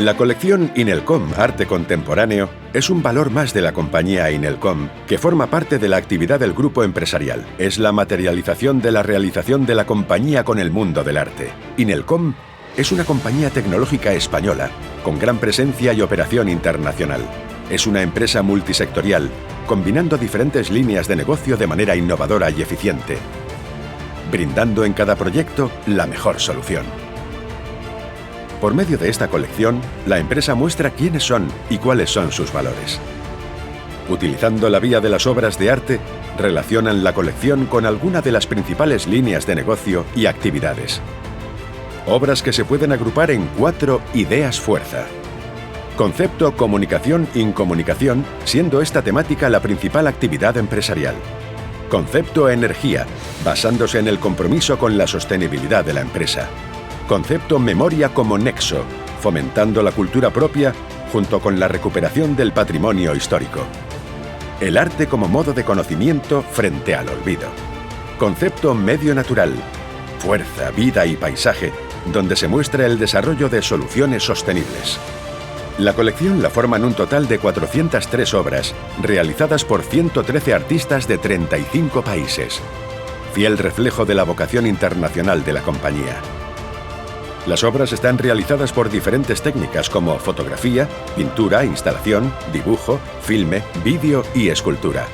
La colección Inelcom Arte Contemporáneo es un valor más de la compañía Inelcom, que forma parte de la actividad del grupo empresarial. Es la materialización de la realización de la compañía con el mundo del arte. Inelcom es una compañía tecnológica española, con gran presencia y operación internacional. Es una empresa multisectorial, combinando diferentes líneas de negocio de manera innovadora y eficiente, brindando en cada proyecto la mejor solución. Por medio de esta colección, la empresa muestra quiénes son y cuáles son sus valores. Utilizando la vía de las obras de arte, relacionan la colección con alguna de las principales líneas de negocio y actividades. Obras que se pueden agrupar en 4 ideas fuerza. Concepto comunicación-incomunicación, siendo esta temática la principal actividad empresarial. Concepto energía, basándose en el compromiso con la sostenibilidad de la empresa. Concepto memoria como nexo, fomentando la cultura propia junto con la recuperación del patrimonio histórico. El arte como modo de conocimiento frente al olvido. Concepto medio natural, fuerza, vida y paisaje, donde se muestra el desarrollo de soluciones sostenibles. La colección la forman un total de 403 obras, realizadas por 113 artistas de 35 países. Fiel reflejo de la vocación internacional de la compañía. Las obras están realizadas por diferentes técnicas como fotografía, pintura, instalación, dibujo, filme, vídeo y escultura.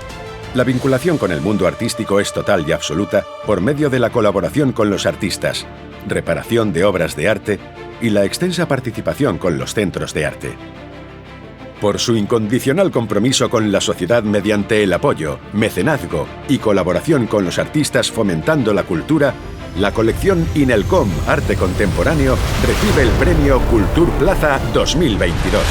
La vinculación con el mundo artístico es total y absoluta por medio de la colaboración con los artistas, reparación de obras de arte y la extensa participación con los centros de arte. Por su incondicional compromiso con la sociedad mediante el apoyo, mecenazgo y colaboración con los artistas fomentando la cultura, la colección Inelcom Arte Contemporáneo recibe el premio Kulturplaza 2022.